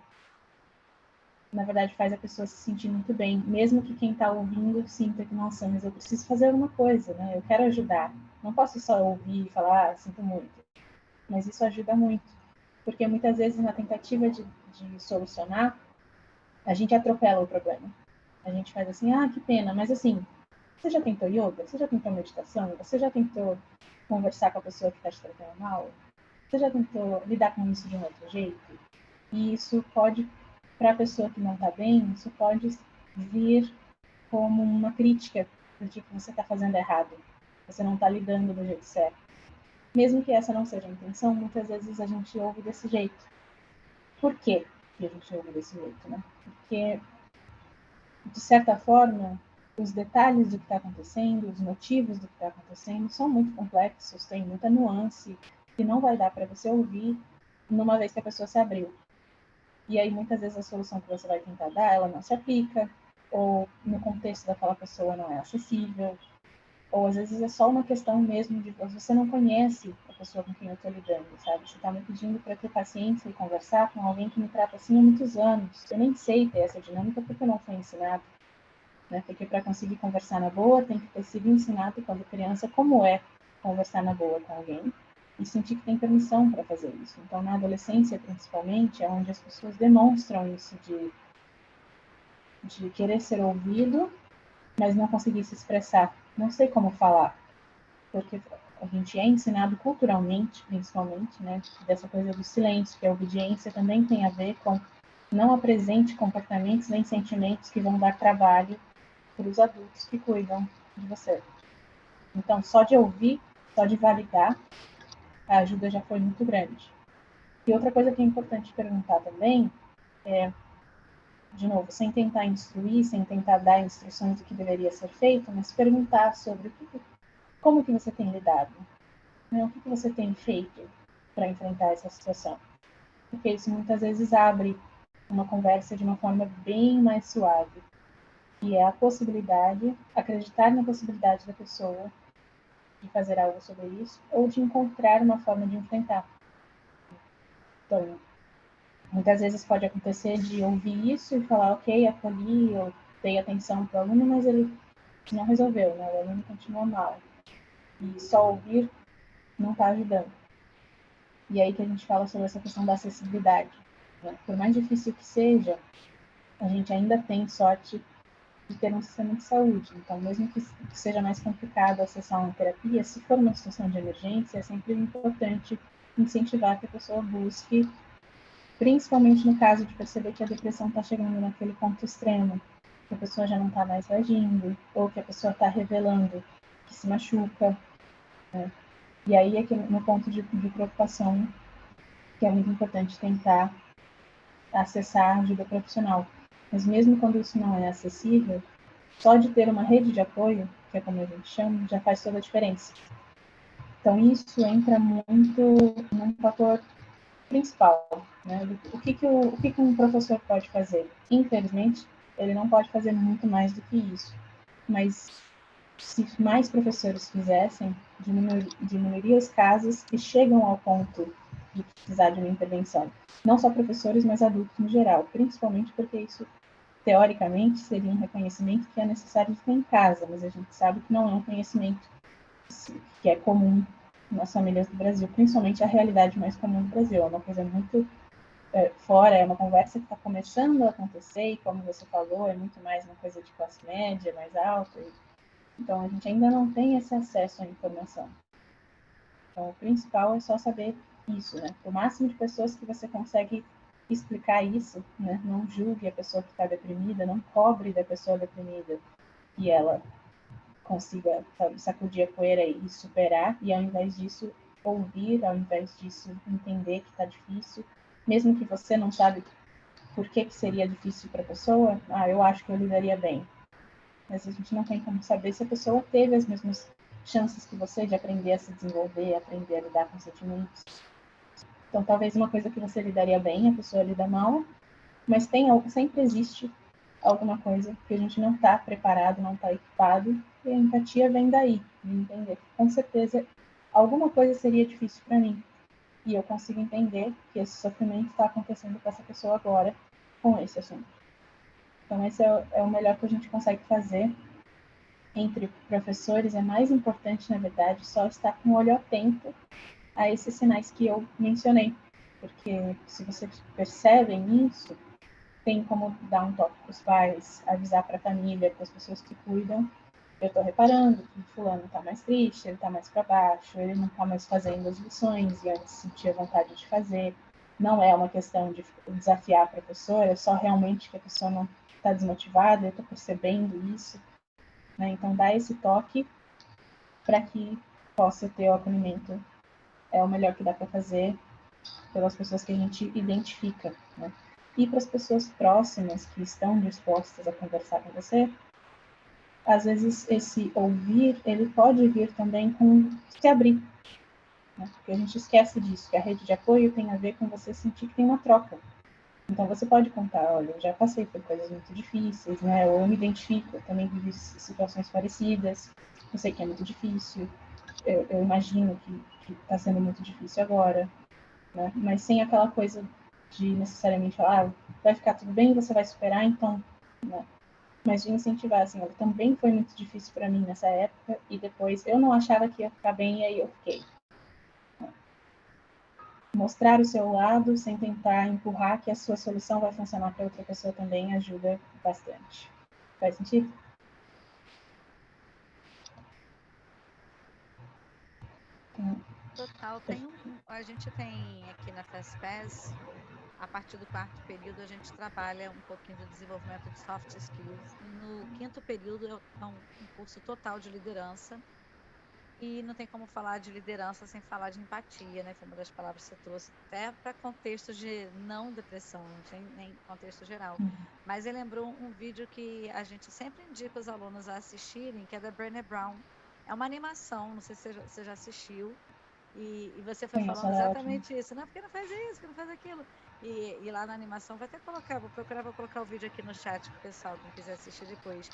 na verdade faz a pessoa se sentir muito bem, mesmo que quem está ouvindo sinta que, nossa, mas eu preciso fazer alguma coisa, né? Eu quero ajudar. Não posso só ouvir e falar, sinto muito. Mas isso ajuda muito, porque muitas vezes na tentativa de solucionar, a gente atropela o problema. A gente faz assim, que pena, mas assim, você já tentou yoga? Você já tentou meditação? Você já tentou conversar com a pessoa que está te tratando mal? Você já tentou lidar com isso de um outro jeito? E isso pode, para a pessoa que não está bem, isso pode vir como uma crítica do tipo, você está fazendo errado, você não está lidando do jeito certo. Mesmo que essa não seja a intenção, muitas vezes a gente ouve desse jeito. Por quê que a gente ouve desse jeito, né? Porque, de certa forma, os detalhes do que está acontecendo, os motivos do que está acontecendo são muito complexos, tem muita nuance, que não vai dar para você ouvir numa vez que a pessoa se abriu. E aí, muitas vezes, a solução que você vai tentar dar, ela não se aplica, ou no contexto daquela pessoa não é acessível, ou às vezes é só uma questão mesmo de você não conhece a pessoa com quem eu estou lidando, sabe? Você está me pedindo para ter paciência e conversar com alguém que me trata assim há muitos anos. Eu nem sei ter essa dinâmica porque eu não fui ensinado, né? Porque para conseguir conversar na boa, tem que ter sido ensinado quando criança como é conversar na boa com alguém e sentir que tem permissão para fazer isso. Então, na adolescência, principalmente, é onde as pessoas demonstram isso de querer ser ouvido, mas não conseguir se expressar. Não sei como falar, porque a gente é ensinado culturalmente, principalmente, né, dessa coisa do silêncio, que a obediência também tem a ver com não apresente comportamentos nem sentimentos que vão dar trabalho para os adultos que cuidam de você. Então, só de ouvir, só de validar, a ajuda já foi muito grande. E outra coisa que é importante perguntar também é, de novo, sem tentar instruir, sem tentar dar instruções do que deveria ser feito, mas perguntar sobre como que você tem lidado, né? O que você tem feito para enfrentar essa situação. Porque isso muitas vezes abre uma conversa de uma forma bem mais suave. E é a possibilidade, acreditar na possibilidade da pessoa de fazer algo sobre isso, ou de encontrar uma forma de enfrentar. Então, muitas vezes pode acontecer de ouvir isso e falar, ok, acolhi, eu dei atenção para o aluno, mas ele não resolveu, né? O aluno continua mal. E só ouvir não está ajudando. E aí que a gente fala sobre essa questão da acessibilidade, né? Por mais difícil que seja, a gente ainda tem sorte de ter um sistema de saúde. Então, mesmo que seja mais complicado acessar uma terapia, se for uma situação de emergência, é sempre importante incentivar que a pessoa busque, principalmente no caso de perceber que a depressão está chegando naquele ponto extremo, que a pessoa já não está mais reagindo, ou que a pessoa está revelando que se machuca, né? E aí é que no ponto de preocupação, que é muito importante tentar acessar ajuda profissional. Mas mesmo quando isso não é acessível, só de ter uma rede de apoio, que é como a gente chama, já faz toda a diferença. Então isso entra muito num fator principal, né? O que um professor pode fazer? Infelizmente, ele não pode fazer muito mais do que isso. Mas se mais professores fizessem, diminuiria os casos que chegam ao ponto de precisar de uma intervenção. Não só professores, mas adultos no geral, principalmente porque isso teoricamente, seria um reconhecimento que é necessário ter em casa, mas a gente sabe que não é um conhecimento que é comum nas famílias do Brasil, principalmente a realidade mais comum do Brasil. É uma coisa muito fora, é uma conversa que está começando a acontecer, e como você falou, é muito mais uma coisa de classe média, mais alta. Então, a gente ainda não tem esse acesso à informação. Então, o principal é só saber isso, né? O máximo de pessoas que você consegue explicar isso, né? Não julgue a pessoa que está deprimida, não cobre da pessoa deprimida que ela consiga, sabe, sacudir a poeira e superar, e ao invés disso ouvir, ao invés disso entender que está difícil, mesmo que você não sabe por que seria difícil para a pessoa, eu acho que eu lidaria bem. Mas a gente não tem como saber se a pessoa teve as mesmas chances que você de aprender a se desenvolver, aprender a lidar com sentimentos. Então, talvez uma coisa que você lidaria bem, a pessoa lida mal, mas sempre existe alguma coisa que a gente não está preparado, não está equipado, e a empatia vem daí, de entender. Com certeza, alguma coisa seria difícil para mim, e eu consigo entender que esse sofrimento está acontecendo com essa pessoa agora, com esse assunto. Então, esse é o melhor que a gente consegue fazer. Entre professores, é mais importante, na verdade, só estar com o olho atento a esses sinais que eu mencionei. Porque se vocês percebem isso, tem como dar um toque para os pais, avisar para a família, para as pessoas que cuidam. Eu estou reparando que o fulano está mais triste, ele está mais para baixo, ele não está mais fazendo as lições e antes sentia vontade de fazer. Não é uma questão de desafiar a professora, é só realmente que a pessoa não está desmotivada, eu estou percebendo isso. Né? Então, dá esse toque para que possa ter o acolhimento. É o melhor que dá para fazer pelas pessoas que a gente identifica. Né? E para as pessoas próximas que estão dispostas a conversar com você, às vezes esse ouvir, ele pode vir também com se abrir. Né? Porque a gente esquece disso, que a rede de apoio tem a ver com você sentir que tem uma troca. Então você pode contar, olha, eu já passei por coisas muito difíceis, né? Ou eu me identifico, eu também vivi situações parecidas, eu sei que é muito difícil, eu imagino que está sendo muito difícil agora, né? Mas sem aquela coisa de necessariamente falar, vai ficar tudo bem, você vai superar, então, né? Mas de incentivar, assim, olha, também foi muito difícil para mim nessa época e depois eu não achava que ia ficar bem e aí eu fiquei. Mostrar o seu lado sem tentar empurrar que a sua solução vai funcionar para outra pessoa também ajuda bastante. Faz sentido? Total, a gente tem aqui na FastPass, a partir do quarto período, a gente trabalha um pouquinho de desenvolvimento de soft skills. E no quinto período é um curso total de liderança. E não tem como falar de liderança sem falar de empatia, né? Foi uma das palavras que você trouxe, até para contexto de não depressão, não tem nem contexto geral. Mas ele lembrou um vídeo que a gente sempre indica os alunos a assistirem, que é da Brené Brown. É uma animação, não sei se você já assistiu, e você foi Conheço, falando ela é ótima. exatamente isso. Não, porque não faz isso, porque não faz aquilo. E lá na animação, vou até colocar, vou colocar o vídeo aqui no chat para o pessoal, quem quiser assistir depois.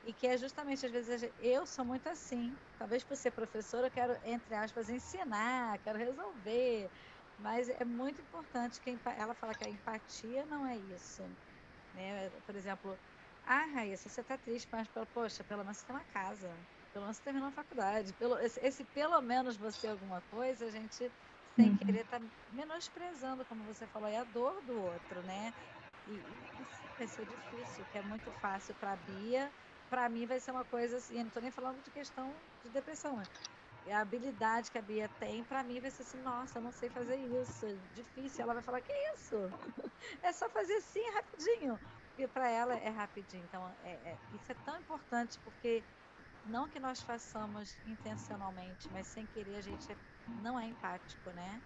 E que é justamente, às vezes, eu sou muito assim. Talvez por ser professora, eu quero, entre aspas, ensinar, quero resolver. Mas é muito importante que ela fala que a empatia não é isso. Né? Por exemplo, Raíssa, você está triste, mas, poxa, pelo menos você tem uma casa. Pelo menos você terminou a faculdade. Esse pelo menos você alguma coisa, a gente, sem querer, está menosprezando, como você falou, é a dor do outro, né? E sim, vai ser difícil, que é muito fácil para a Bia. Para mim vai ser uma coisa assim, eu não estou nem falando de questão de depressão, né? E a habilidade que a Bia tem, para mim vai ser assim, nossa, eu não sei fazer isso, é difícil. Ela vai falar, que isso? É só fazer assim, rapidinho. Porque para ela é rapidinho. Então, isso é tão importante, porque não que nós façamos intencionalmente, mas sem querer a gente não é empático, né?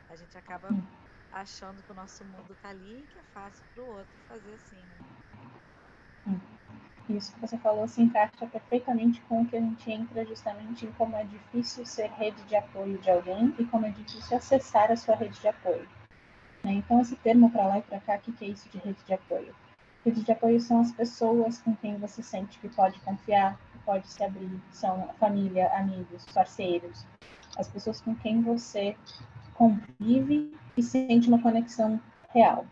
A gente acaba achando que o nosso mundo está ali e que é fácil para o outro fazer assim, né? Isso que você falou se encaixa perfeitamente com o que a gente entra justamente em como é difícil ser rede de apoio de alguém e como é difícil acessar a sua rede de apoio. Então, esse termo para lá e para cá, o que é isso de rede de apoio? Rede de apoio são as pessoas com quem você sente que pode confiar, que pode se abrir, são família, amigos, parceiros, as pessoas com quem você convive e sente uma conexão real.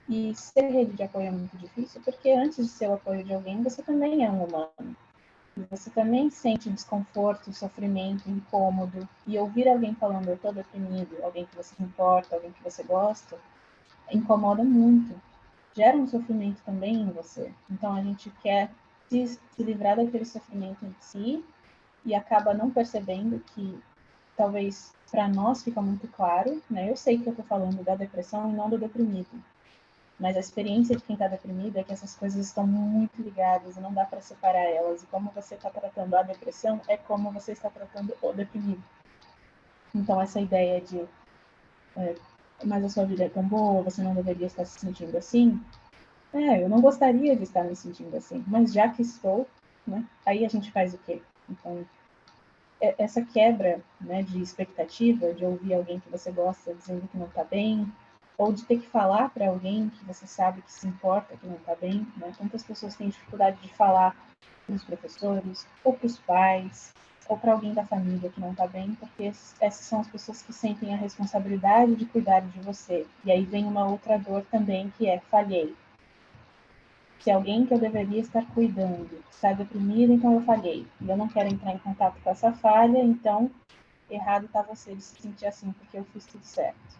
E ser rede de apoio é muito difícil, porque antes de ser o apoio de alguém, você também é um humano. Você também sente desconforto, sofrimento, incômodo. E ouvir alguém falando, eu tô deprimido, alguém que você se importa, alguém que você gosta, incomoda muito. Gera um sofrimento também em você. Então a gente quer se livrar daquele sofrimento em si e acaba não percebendo que talvez para nós fica muito claro, né? Eu sei que eu tô falando da depressão e não do deprimido. Mas a experiência de quem está deprimido é que essas coisas estão muito ligadas e não dá para separar elas. E como você está tratando a depressão é como você está tratando o deprimido. Então, essa ideia de mas a sua vida é tão boa, você não deveria estar se sentindo assim. Eu não gostaria de estar me sentindo assim, mas já que estou, né, aí a gente faz o quê? Então, essa quebra, né, de expectativa, de ouvir alguém que você gosta dizendo que não está bem, ou de ter que falar para alguém que você sabe que se importa, que não está bem, né? Quantas pessoas têm dificuldade de falar para os professores, ou para os pais, ou para alguém da família que não está bem, porque essas são as pessoas que sentem a responsabilidade de cuidar de você. E aí vem uma outra dor também, que é falhei. Se alguém que eu deveria estar cuidando está deprimido, então eu falhei. E eu não quero entrar em contato com essa falha, então errado está você de se sentir assim, porque eu fiz tudo certo.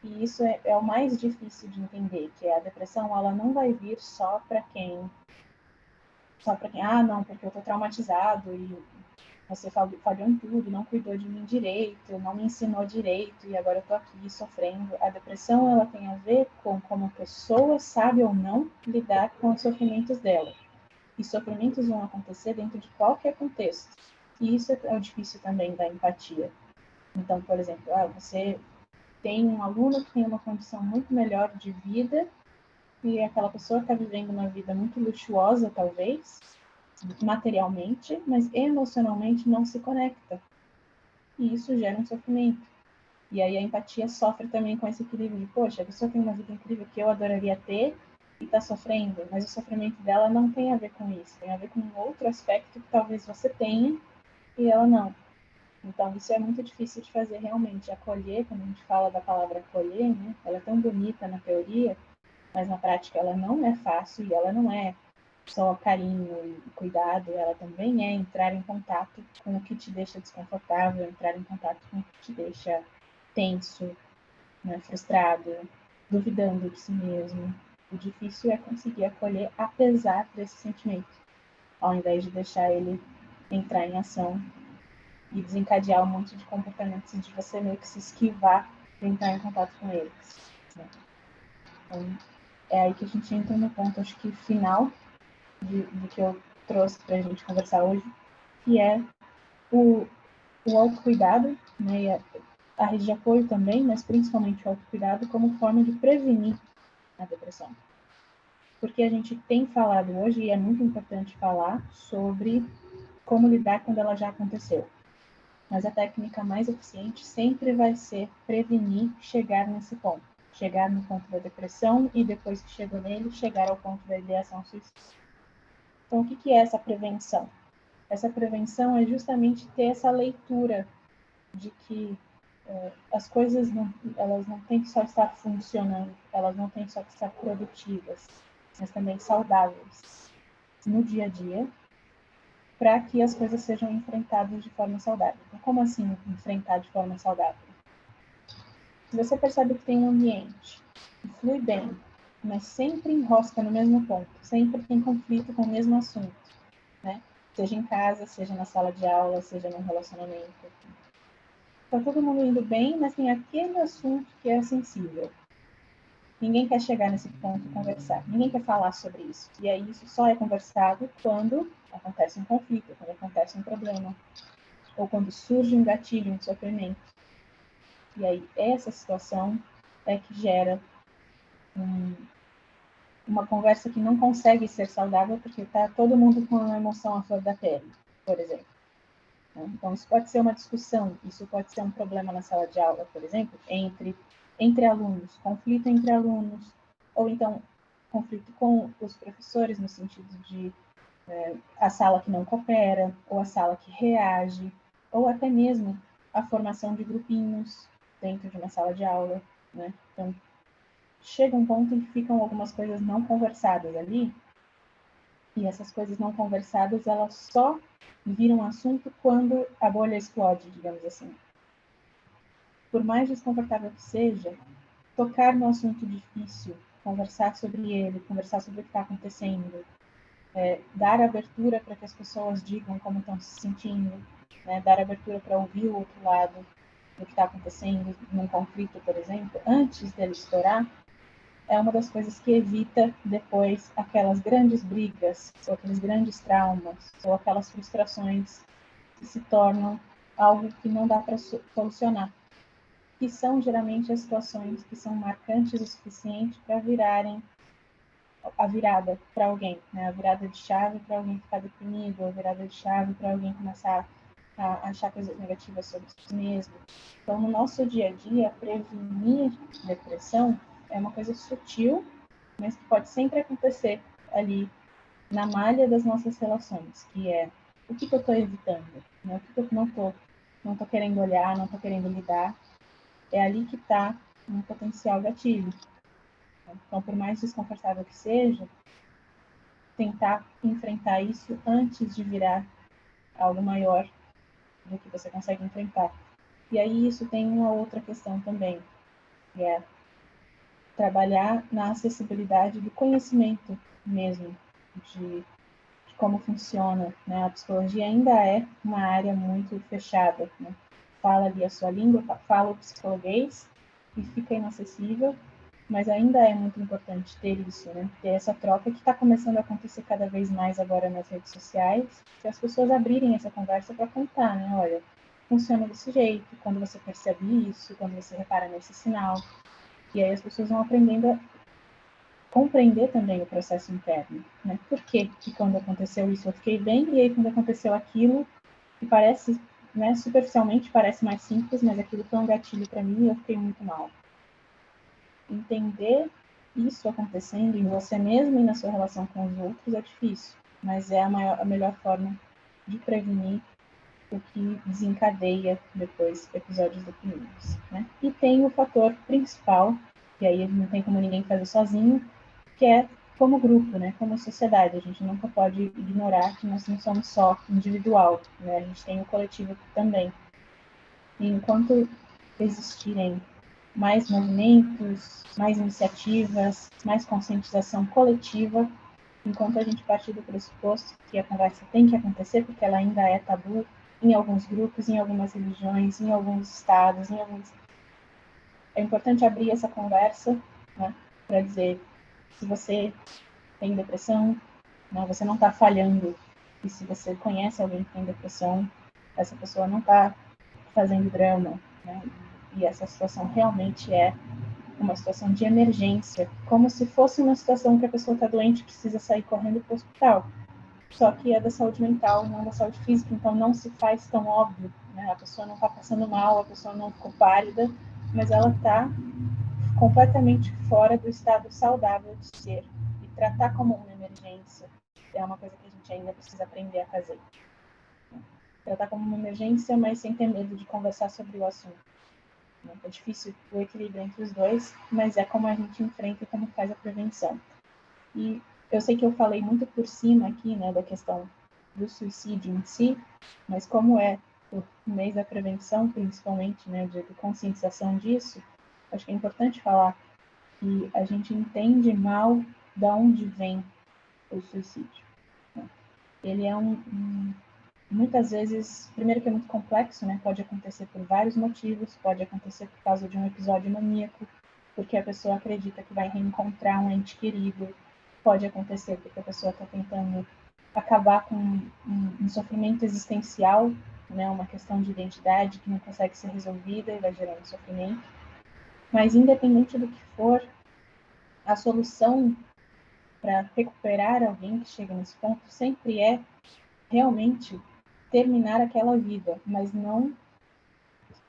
E isso é o mais difícil de entender, que a depressão ela não vai vir só para quem, não, porque eu estou traumatizado e você falhou em tudo, não cuidou de mim direito, não me ensinou direito e agora eu estou aqui sofrendo. A depressão ela tem a ver com como a pessoa sabe ou não lidar com os sofrimentos dela. E sofrimentos vão acontecer dentro de qualquer contexto. E isso é o difícil também da empatia. Então, por exemplo, você tem um aluno que tem uma condição muito melhor de vida e aquela pessoa está vivendo uma vida muito luxuosa, talvez, materialmente, mas emocionalmente não se conecta. E isso gera um sofrimento. E aí a empatia sofre também com esse equilíbrio de, poxa, a pessoa tem uma vida incrível que eu adoraria ter e está sofrendo, mas o sofrimento dela não tem a ver com isso, tem a ver com um outro aspecto que talvez você tenha e ela não. Então, isso é muito difícil de fazer realmente. Acolher, quando a gente fala da palavra acolher, né, ela é tão bonita na teoria, mas na prática ela não é fácil e ela não é só carinho e cuidado, ela também é entrar em contato com o que te deixa desconfortável, entrar em contato com o que te deixa tenso, né, frustrado, duvidando de si mesmo. O difícil é conseguir acolher apesar desse sentimento, ao invés de deixar ele entrar em ação e desencadear um monte de comportamentos de você meio que se esquivar de entrar em contato com eles. Né? Então, é aí que a gente entra no ponto, acho que final do que eu trouxe para a gente conversar hoje, que é o autocuidado, né, e a rede de apoio também, mas principalmente o autocuidado como forma de prevenir a depressão. Porque a gente tem falado hoje, e é muito importante falar, sobre como lidar quando ela já aconteceu. Mas a técnica mais eficiente sempre vai ser prevenir chegar nesse ponto. Chegar no ponto da depressão e depois que chegou nele, chegar ao ponto da ideação suicida. Então, o que é essa prevenção? Essa prevenção é justamente ter essa leitura de que as coisas elas não têm que só estar funcionando, elas não têm só que estar produtivas, mas também saudáveis no dia a dia, para que as coisas sejam enfrentadas de forma saudável. Então, como assim enfrentar de forma saudável? Se você percebe que tem um ambiente que flui bem, mas sempre enrosca no mesmo ponto, sempre tem conflito com o mesmo assunto, né? Seja em casa, seja na sala de aula, seja num relacionamento. Tá todo mundo indo bem, mas tem aquele assunto que é sensível. Ninguém quer chegar nesse ponto e conversar. Ninguém quer falar sobre isso. E aí isso só é conversado quando acontece um conflito, quando acontece um problema. Ou quando surge um gatilho, um sofrimento. E aí essa situação é que gera uma conversa que não consegue ser saudável porque está todo mundo com uma emoção à flor da pele, por exemplo. Então, isso pode ser uma discussão, isso pode ser um problema na sala de aula, por exemplo, entre alunos, conflito entre alunos, ou então conflito com os professores, no sentido de a sala que não coopera, ou a sala que reage, ou até mesmo a formação de grupinhos dentro de uma sala de aula. Né? Então, chega um ponto em que ficam algumas coisas não conversadas ali, e essas coisas não conversadas, elas só viram assunto quando a bolha explode, digamos assim. Por mais desconfortável que seja, tocar no assunto difícil, conversar sobre ele, conversar sobre o que está acontecendo, dar abertura para que as pessoas digam como estão se sentindo, né? Dar abertura para ouvir o outro lado do que está acontecendo num conflito, por exemplo, antes dele estourar, é uma das coisas que evita depois aquelas grandes brigas, ou aqueles grandes traumas, ou aquelas frustrações que se tornam algo que não dá para solucionar, que são geralmente as situações que são marcantes o suficiente para virarem a virada para alguém, né? A virada de chave para alguém ficar deprimido, a virada de chave para alguém começar a achar coisas negativas sobre si mesmo. Então, no nosso dia a dia, prevenir depressão é uma coisa sutil, mas que pode sempre acontecer ali na malha das nossas relações, que é o que eu estou evitando, né? O que eu não estou querendo olhar, não estou querendo lidar. É ali que está um potencial gatilho. Então, por mais desconfortável que seja, tentar enfrentar isso antes de virar algo maior do que você consegue enfrentar. E aí isso tem uma outra questão também, que é trabalhar na acessibilidade do conhecimento mesmo, de como funciona, né? A psicologia ainda é uma área muito fechada, né? Fala ali a sua língua, fala o psicologuês e fica inacessível, mas ainda é muito importante ter isso, né? Ter essa troca que está começando a acontecer cada vez mais agora nas redes sociais, se as pessoas abrirem essa conversa para contar, né? Olha, funciona desse jeito, quando você percebe isso, quando você repara nesse sinal, e aí as pessoas vão aprendendo a compreender também o processo interno, né? Por que quando aconteceu isso eu fiquei bem, e aí quando aconteceu aquilo, que parece, né, superficialmente parece mais simples, mas aquilo foi um gatilho para mim e eu fiquei muito mal. Entender isso acontecendo em você mesmo e na sua relação com os outros é difícil, mas é a melhor forma de prevenir o que desencadeia depois episódios deprimidos, né? E tem o fator principal, que aí não tem como ninguém fazer sozinho, que é como grupo, né? Como sociedade. A gente nunca pode ignorar que nós não somos só individual, né? A gente tem o coletivo também. E enquanto existirem mais movimentos, mais iniciativas, mais conscientização coletiva, enquanto a gente partir do pressuposto que a conversa tem que acontecer, porque ela ainda é tabu em alguns grupos, em algumas religiões, em alguns estados, é importante abrir essa conversa, né, para dizer se você tem depressão, né, você não está falhando, e se você conhece alguém que tem depressão, essa pessoa não está fazendo drama, né, e essa situação realmente é uma situação de emergência, como se fosse uma situação que a pessoa está doente e precisa sair correndo para o hospital. Só que é da saúde mental, não da saúde física, então não se faz tão óbvio, né? A pessoa não está passando mal, a pessoa não ficou pálida, mas ela está completamente fora do estado saudável de ser. E tratar como uma emergência é uma coisa que a gente ainda precisa aprender a fazer. Tratar como uma emergência, mas sem ter medo de conversar sobre o assunto. É difícil o equilíbrio entre os dois, mas é como a gente enfrenta e como faz a prevenção. E eu sei que eu falei muito por cima aqui, né, da questão do suicídio em si, mas como é o mês da prevenção, principalmente, né, de conscientização disso, acho que é importante falar que a gente entende mal de onde vem o suicídio. Né? Ele é muitas vezes, primeiro que é muito complexo, né? Pode acontecer por vários motivos, pode acontecer por causa de um episódio maníaco, porque a pessoa acredita que vai reencontrar um ente querido, pode acontecer porque a pessoa está tentando acabar com um sofrimento existencial, né? Uma questão de identidade que não consegue ser resolvida e vai gerar um sofrimento. Mas independente do que for, a solução para recuperar alguém que chega nesse ponto sempre é realmente terminar aquela vida, mas não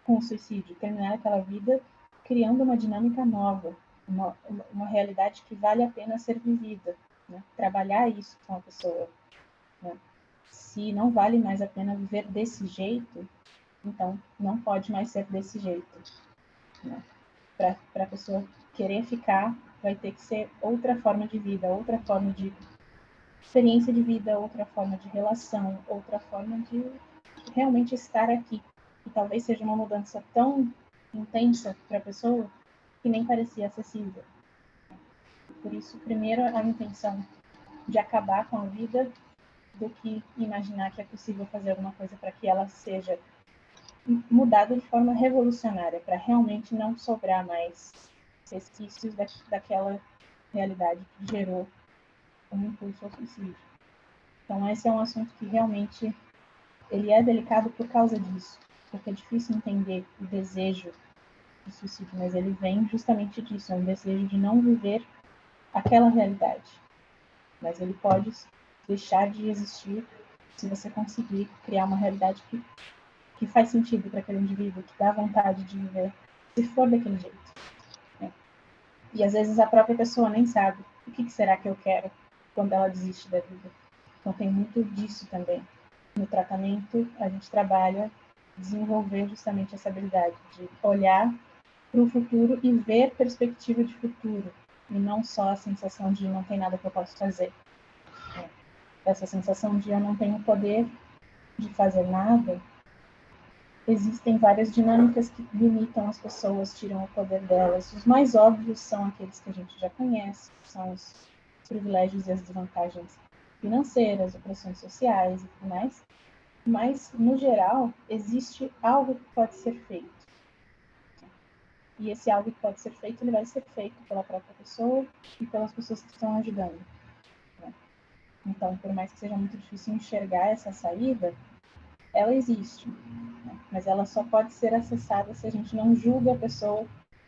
com o suicídio, terminar aquela vida criando uma dinâmica nova, uma realidade que vale a pena ser vivida, né? Trabalhar isso com a pessoa. Né? Se não vale mais a pena viver desse jeito, então não pode mais ser desse jeito. Né? Para a pessoa querer ficar, vai ter que ser outra forma de vida, outra forma de experiência de vida, outra forma de relação, outra forma de realmente estar aqui. E talvez seja uma mudança tão intensa para a pessoa que nem parecia acessível. Por isso, primeiro, a intenção de acabar com a vida do que imaginar que é possível fazer alguma coisa para que ela seja mudada de forma revolucionária, para realmente não sobrar mais resquícios daquela realidade que gerou um impulso ao suicídio. Então, esse é um assunto que realmente ele é delicado por causa disso, porque é difícil entender o desejo de suicídio, mas ele vem justamente disso, é um desejo de não viver aquela realidade. Mas ele pode deixar de existir se você conseguir criar uma realidade que faz sentido para aquele indivíduo, que dá vontade de viver, se for daquele jeito. Né? E às vezes a própria pessoa nem sabe o que será que eu quero quando ela desiste da vida. Então tem muito disso também. No tratamento, a gente trabalha desenvolver justamente essa habilidade de olhar para o futuro e ver perspectiva de futuro, e não só a sensação de não tem nada que eu possa fazer. Essa sensação de eu não tenho poder de fazer nada, existem várias dinâmicas que limitam as pessoas, tiram o poder delas. Os mais óbvios são aqueles que a gente já conhece, são os privilégios e as desvantagens financeiras, opressões sociais e tudo mais. Mas, no geral, existe algo que pode ser feito. E esse algo que pode ser feito, ele vai ser feito pela própria pessoa e pelas pessoas que estão ajudando. Né? Então, por mais que seja muito difícil enxergar essa saída, ela existe. Né? Mas ela só pode ser acessada se a gente não julga a pessoa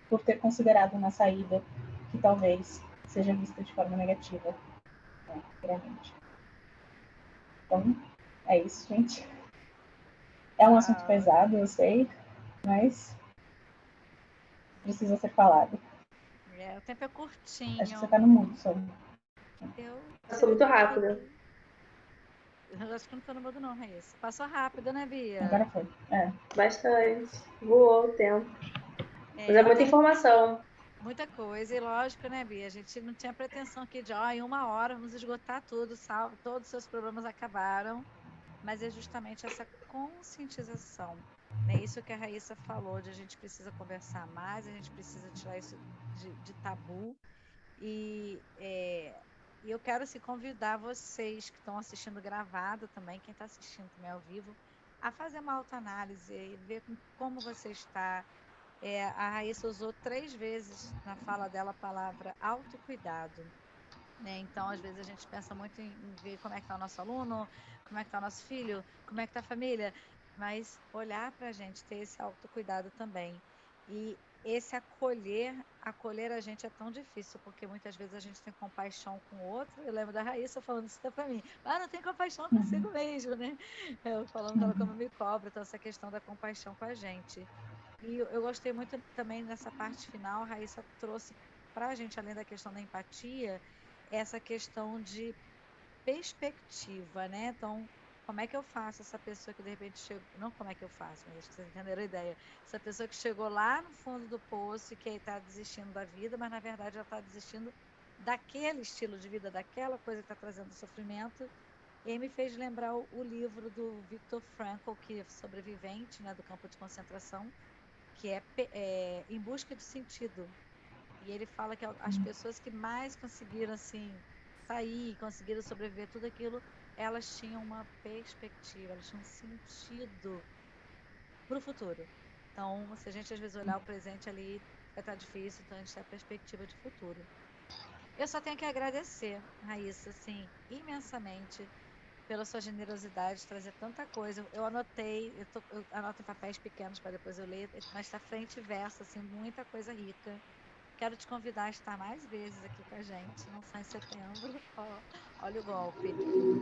por ter considerado uma saída que talvez seja vista de forma negativa. Né? Então, é isso, gente. É um assunto pesado, eu sei, mas precisa ser falado. O tempo é curtinho. Acho que você tá no mudo, só. Passou muito rápido. Eu acho que não tô no mudo não, Raíssa. Passou rápido, né, Bia? Agora foi. Bastante. Voou o tempo. Mas é muita informação. Muita coisa, e lógico, né, Bia? A gente não tinha pretensão aqui de, em 1 hora vamos esgotar tudo, todos os seus problemas acabaram, mas é justamente essa conscientização, né? Isso que a Raíssa falou, de a gente precisa conversar mais, a gente precisa tirar isso de tabu, e eu quero assim, convidar vocês que estão assistindo gravado também, quem está assistindo também ao vivo, a fazer uma autoanálise e ver como você está. A Raíssa usou 3 vezes na fala dela a palavra autocuidado. Né? Então, às vezes, a gente pensa muito em ver como é que está o nosso aluno, como é que está o nosso filho, como é que está a família, mas olhar para a gente, ter esse autocuidado também. E esse acolher a gente é tão difícil, porque muitas vezes a gente tem compaixão com o outro. Eu lembro da Raíssa falando isso para mim. Não tem compaixão consigo mesmo, né? Eu falando dela como me cobra, então essa questão da compaixão com a gente. E eu gostei muito também nessa parte final, a Raíssa trouxe para a gente, além da questão da empatia, essa questão de perspectiva, né? Então, como é que eu faço essa pessoa que de repente chegou, não como é que eu faço, mas acho que vocês entenderam a ideia. Essa pessoa que chegou lá no fundo do poço e que está desistindo da vida, mas na verdade ela está desistindo daquele estilo de vida, daquela coisa que está trazendo sofrimento. E aí me fez lembrar o livro do Viktor Frankl, que é sobrevivente, né, do campo de concentração, que é Em Busca de Sentido. E ele fala que as pessoas que mais conseguiram assim sair, conseguiram sobreviver tudo aquilo, elas tinham uma perspectiva, elas tinham um sentido para o futuro. Então, se a gente às vezes olhar o presente ali, vai estar difícil, então a gente tem a perspectiva de futuro. Eu só tenho que agradecer, Raíssa, assim, imensamente pela sua generosidade de trazer tanta coisa. Eu anotei, eu anoto em papéis pequenos para depois eu ler, mas está frente e verso, assim, muita coisa rica. Quero te convidar a estar mais vezes aqui com a gente, não só em setembro. Olha o golpe.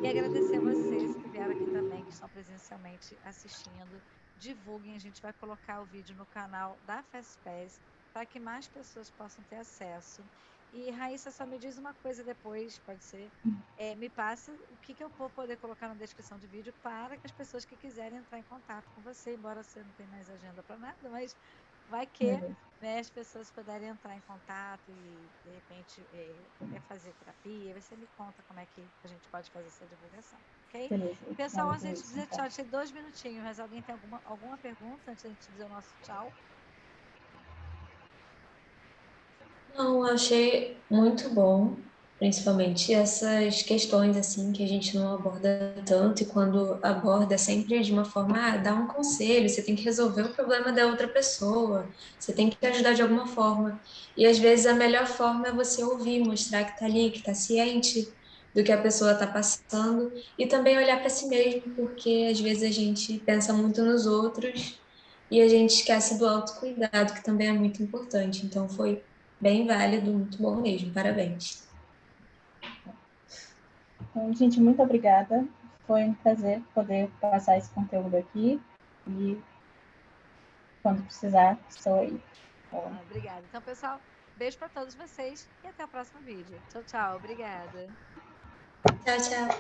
E agradecer a vocês que vieram aqui também, que estão presencialmente assistindo. Divulguem, a gente vai colocar o vídeo no canal da FESPES para que mais pessoas possam ter acesso. E, Raíssa, só me diz uma coisa depois, pode ser? Me passa o que eu vou poder colocar na descrição de vídeo para que as pessoas que quiserem entrar em contato com você, embora você não tenha mais agenda para nada, mas vai que, né, as pessoas puderem entrar em contato e, de repente, quer fazer terapia, você me conta como é que a gente pode fazer essa divulgação, ok? Beleza. Pessoal, Vamos antes de dizer então. tchau, tinha 2 minutinhos, mas alguém tem alguma pergunta antes de a gente dizer o nosso tchau? Não, achei muito bom, principalmente essas questões assim que a gente não aborda tanto e quando aborda sempre de uma forma, dá um conselho, você tem que resolver o problema da outra pessoa, você tem que ajudar de alguma forma. E às vezes a melhor forma é você ouvir, mostrar que está ali, que está ciente do que a pessoa está passando e também olhar para si mesmo, porque às vezes a gente pensa muito nos outros e a gente esquece do autocuidado, que também é muito importante. Então foi bem válido, muito bom mesmo, parabéns. Então, gente, muito obrigada. Foi um prazer poder passar esse conteúdo aqui. E quando precisar, estou aí. Então, Obrigada. Então, pessoal, beijo para todos vocês e até o próximo vídeo. Tchau, tchau. Obrigada. Tchau, tchau.